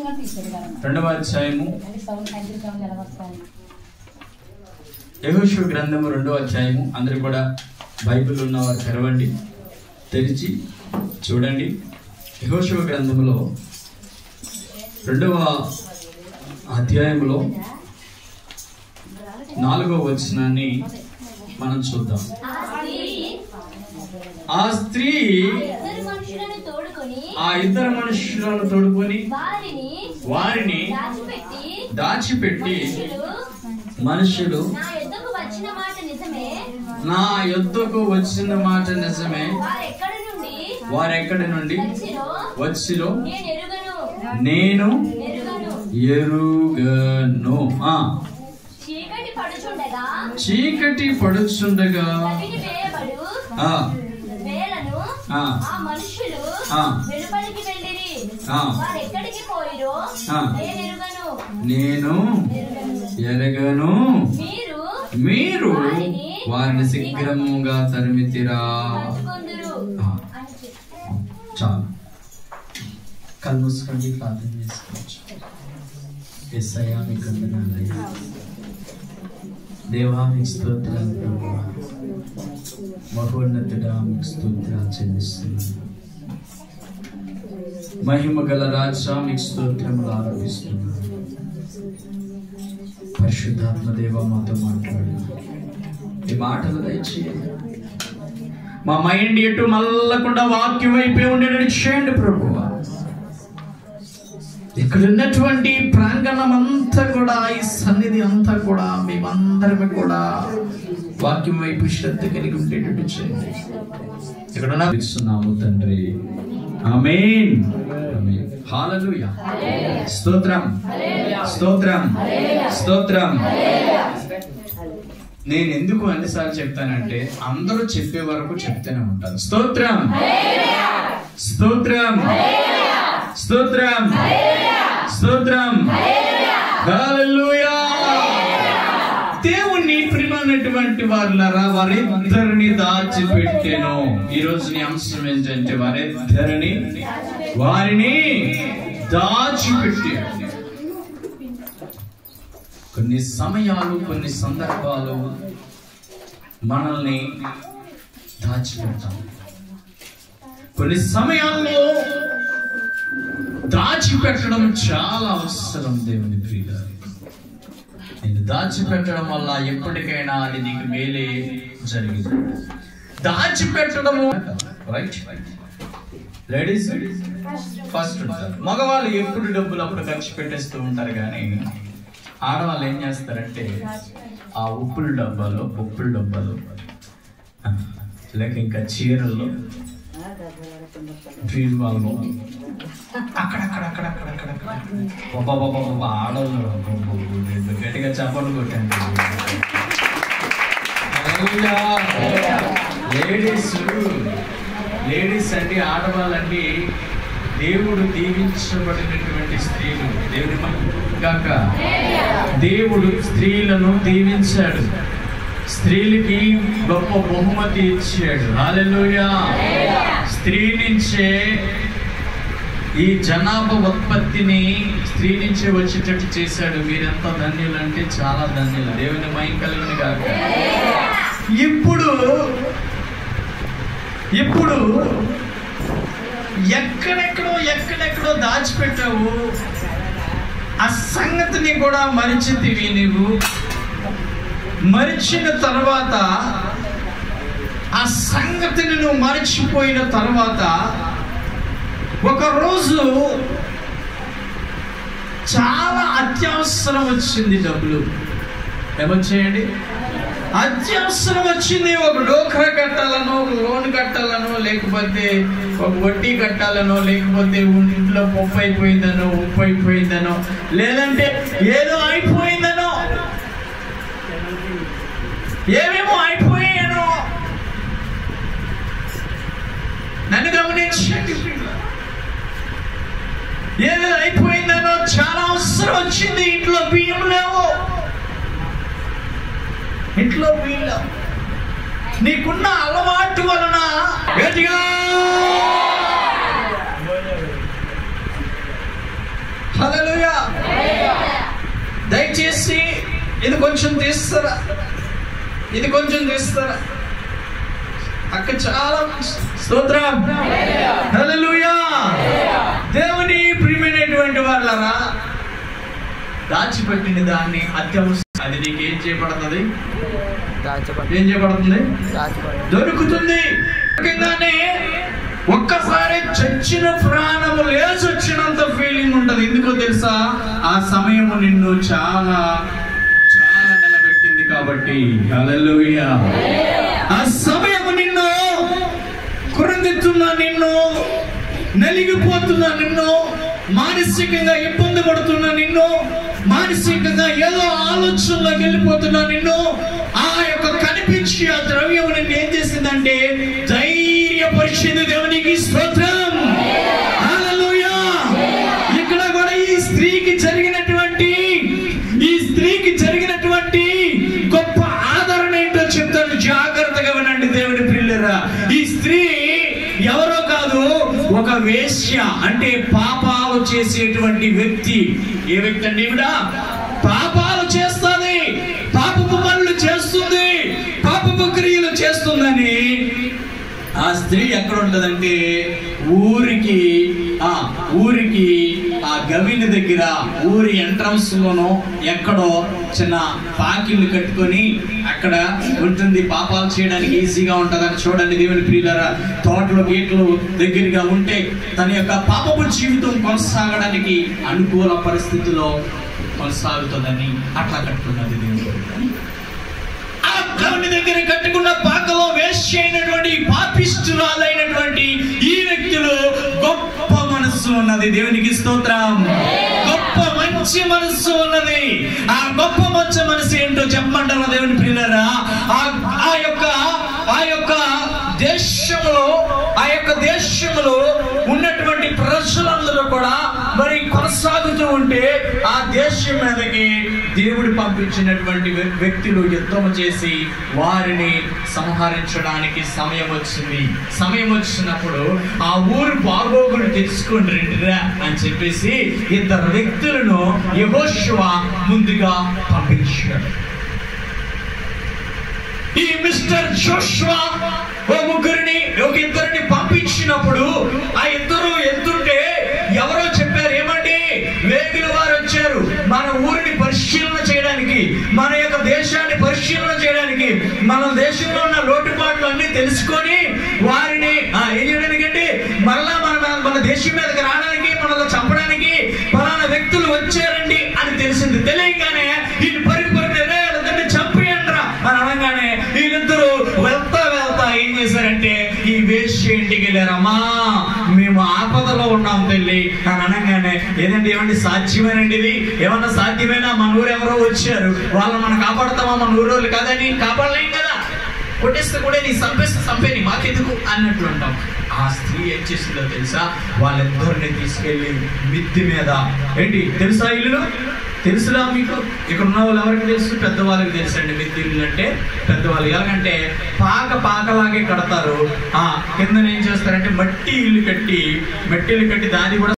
2వ అధ్యాయము యెహోషువ గ్రంథము 2వ అధ్యాయము. అందరూ కూడా బైబిల్ ఉన్నవారు తెరవండి, తెరిచి చూడండి. యెహోషువ గ్రంథములో 2వ అధ్యాయంలో 4వ వచనాన్ని మనం చూద్దాం. ఆ స్త్రీ ఆ ఇద్దరు మనుషులను తోడుకొని వారిని దాచిపెట్టి మనుషులు నా యొద్దకు వచ్చిన మాట నిజమే, వారెక్కడి నుండి వచ్చిరో నేను ఎరుగను. చీకటి పడుచుండగా నేను ఎరగను, మీరు వారిని శీఘ్రముగా తరిమితిరా. చాలు, కళ్ళు మూసుకోండి, ప్రార్థన చేసుకోవచ్చు. యేసయ్యా మీకు వందనాలయ్యా, దేవా మీకు స్తోత్రాలు, ప్రభువా మహోన్నతుడా మీకు స్తోత్రాలు చెల్లిస్తున్నాను. మహిమ గల రాజా మీకు స్తోత్రములు ఆరోపిస్తున్నాను. పరిశుద్ధాత్మ దేవ మాతో మాట్లాడు, ఈ మాటలు దయచేయండి. మా మైండ్ ఎటు మళ్ళకుండా వాక్యం వైపే ఉండేటట్టు చేయండి ప్రభువా. ఇక్కడ ఉన్నటువంటి ప్రాంగణం అంతా కూడా, ఈ సన్నిధి అంతా కూడా మేమందరమే కూడా వాక్యం వైపు శ్రద్ధ కలిగి ఉండేటట్టు చేయండి. ఇక్కడ ఇస్తున్నాము తండ్రి, ఆమేన్. హల్లెలూయా, స్తోత్రం స్తోత్రం స్తోత్రం. నేను ఎందుకు అన్నిసార్లు చెప్తానంటే అందరూ చెప్పే వరకు చెప్తూనే ఉంటాను. స్తోత్రం స్తోత్రం స్తోత్రం స్తోత్రం. హల్లెలూయా. దేవుణ్ణి ప్రియమైనటువంటి వారులారా, వారిద్దరిని దాచిపెట్టెను. ఈ రోజు నీ అంశం ఏంటంటే వారిని దాచిపెట్టాడు. కొన్ని సమయాలు, కొన్ని సందర్భాలు మనల్ని దాచిపెడతాం. కొన్ని సమయాల్లో దాచిపెట్టడం చాలా అవసరం. దేవుని ప్రియులారా, నేను దాచిపెట్టడం వల్ల ఎప్పటికైనా అది నీకు మేలే జరిగింది. దాచిపెట్టడము రైట్. లేడీస్ ఫస్ట్ ఉంటారు. మగవాళ్ళు ఎప్పుడు డబ్బులు అప్పుడు ఖర్చు పెట్టేస్తూ ఉంటారు, కానీ ఆడవాళ్ళు ఏం చేస్తారంటే ఆ ఉప్పుల డబ్బాలు లేక ఇంకా చీరల్లో బీరువాళ్ళు అక్కడక్కడక్కడక్కడక్కడ ఆడవాళ్ళు గట్టిగా చప్పట్లు కొట్టండి. లేడీస్ అండి, ఆడవాళ్ళండి దేవుడు దీవించబడినటువంటి స్త్రీలు. దేవుని గాక దేవుడు స్త్రీలను దీవించాడు, స్త్రీలకి గొప్ప బహుమతి ఇచ్చాడు. హల్లెలూయా. స్త్రీ నుంచే ఈ జనాభా ఉత్పత్తిని స్త్రీ నుంచే వచ్చేటట్టు చేశాడు. మీరెంత ధన్యులు అంటే చాలా ధన్యులు. దేవుని మహిమ కలుగును గాక. ఇప్పుడు ఎక్కడెక్కడో దాచిపెట్టావు, ఆ సంగతిని కూడా మరిచితివి. నువ్వు మరిచిన తర్వాత, ఆ సంగతిని నువ్వు మరిచిపోయిన తర్వాత ఒకరోజు చాలా అత్యవసరం వచ్చింది. డబ్బులు ఏమొచ్చాయండి? అత్యవసరం వచ్చింది. ఒక డోక్రా కట్టాలనో, ఒక లోన్ కట్టాలనో, లేకపోతే ఒక వడ్డీ కట్టాలనో, లేకపోతే ఇంట్లో పప్పు అయిపోయిందనో, ఉప్పు అయిపోయిందనో, లేదంటే ఏదో అయిపోయిందనో, ఏమేమో అయిపోయానో. నన్ను గమనించండి, ఏదో అయిపోయిందనో చాలా అవసరం వచ్చింది. ఇంట్లో బియ్యం లేవు, ఇంట్లో బియ్యం. నీకున్న అలవాటు వలన హల్లెలూయా. దయచేసి ఇది కొంచెం తీస్తారా, ఇది కొంచెం తీస్తారా? అక్క చాలా స్తోత్రం. హల్లెలూయా. దేవుని ప్రియమైనటువంటి వాళ్ళరా, దాచిపెట్టిన దాన్ని అత్యవసరం అది నీకేం చేయబడుతుంది? ఏం చేయబడుతుంది? దొరుకుతుంది. ముఖ్యంగానే ఒక్కసారి చచ్చిన ప్రాణము లేచొచ్చినంత ఫీలింగ్ ఉంటది. ఎందుకో తెలుసా? ఆ సమయము నిన్ను చాలా చాలా నిలబెట్టింది కాబట్టి. హల్లెలూయా. ఆ సమయము నిన్ను కృంగిస్తున్నా, నిన్ను నలిగిపోతున్నా, నిన్ను మానసికంగా ఇబ్బంది పడుతున్నా, నిన్ను మానసికంగా ఏదో ఆలోచనలోకి వెళ్ళిపోతున్నా, నిన్ను ఆ యొక్క కనిపించి ఆ ద్రవ్యం నిన్ను ఏం చేసిందంటే ధైర్యపరిచింది. దేవునికి స్తోత్రం. హల్లెలూయా. ఇక్కడ కూడా ఈ స్త్రీకి జరిగినటువంటి గొప్ప ఆదరణ ఏంటో చెప్తాను, జాగ్రత్తగా వినండి దేవుని పిల్లరా. ఈ స్త్రీ ఎవరో కాదు, ఒక వేశ్య, అంటే పాపాలు చేసేటువంటి వ్యక్తి. ఏ వ్యక్తి అండి? ఈవిడ పాపాలు చేస్తుంది, పాపపు పనులు చేస్తుంది, పాపపు క్రియలు చేస్తుందని ఆ స్త్రీ ఎక్కడ ఉంటదంటే ఊరికి ఆ గవిని దగ్గర, ఊరి ఎంట్రన్స్ లోనో ఎక్కడో చిన్న పాకిళ్ళు కట్టుకొని అక్కడ ఉంటుంది. పాపాలు చేయడానికి ఈజీగా ఉంటుందని. చూడండి దేవుని ప్రియులారా, తోటలు గీట్లు దగ్గరగా ఉంటే తన యొక్క పాపపు జీవితం కొనసాగడానికి అనుకూల పరిస్థితిలో కొనసాగుతుందని అట్లా కట్టుకున్నది దేవుని. ఆ గవిని దగ్గర కట్టుకున్న పాకలో వేశ్య అయినటువంటి పాపిష్టురాలైనటువంటి ఈ వ్యక్తులు గొప్ప మనస్సు ఉన్నది. దేవునికి స్తోత్రం. గొప్ప మంచి మనస్సు ఉన్నది. ఆ గొప్ప మంచి మనసు ఏంటో చెప్పమంటారా దేవుని ప్రియులారా? ఆ యొక్క దేశంలో ఉన్నటువంటి ప్రజలందరూ కూడా మరి కొనసాగుతూ ఉంటే ఆ దేశం మీదకి దేవుడు పంపించినటువంటి వ్యక్తులు యుద్ధం చేసి వారిని సంహరించడానికి సమయం వచ్చింది. సమయం వచ్చినప్పుడు ఆ ఊరు బాగోగులు తెలుసుకొని రండిరా అని చెప్పేసి ఇద్దరు వ్యక్తులను యెహోషువ ముందుగా పంపించాడు. ఈ మిస్టర్ జోషువా ఒక ఇద్దరిని పంపించినప్పుడు ఆ ఇద్దరు ఎత్తుంటే ఎవరో చెప్పారు, ఏమండి వేగుల వారు వచ్చారు మన ఊరిని పరిశీలన చేయడానికి, మన యొక్క దేశాన్ని పరిశీలన చేయడానికి, మన దేశంలో ఉన్న లోటుపాట్లు అన్ని తెలుసుకొని వారిని ఏం చేయడానికంటే మళ్ళా మన దేశం మీదకి రావడానికి, మనల్ని చంపడానికి ఫలానా వ్యక్తులు వచ్చారండి అని తెలిసింది. తెలియగానే వీళ్ళు చంపేయండిరా అని అనగానే వీళ్ళిద్దరూ వెళ్తా ఏం చేశారంటే ఈ వేశ్య ఇంటికి వెళ్ళారమ్మా, మేము ఆపదలో ఉన్నాం తల్లి అని అనగానే, ఏదండి ఏమండి సాధ్యమేనండి, ఇది ఏమన్నా సాధ్యమేనా? మన ఊరు ఎవరో వచ్చారు, వాళ్ళని మనం కాపాడుతామా? మన ఊరు వాళ్ళు కాదని కాపాడలేం కదా, కొట్టేస్తే కూడా నీ చంపేని మాకెందుకు అన్నట్లు ఉంటాం. ఆ స్త్రీ ఏం చేసిందో తెలుసా? వాళ్ళిద్దరిని తీసుకెళ్లి మిద్ది మీద, ఏంటి తెలుసా ఇల్లు తెలుసులా మీకు? ఇక్కడ ఉన్న వాళ్ళు ఎవరికి తెలుసు? పెద్దవాళ్ళకి తెలుసు అండి. మిద్ది ఇల్లు అంటే పెద్దవాళ్ళు. ఎలాగంటే పాకలాగే కడతారు. కింద ఏం చేస్తారంటే మట్టి ఇల్లు కట్టి దాన్ని కూడా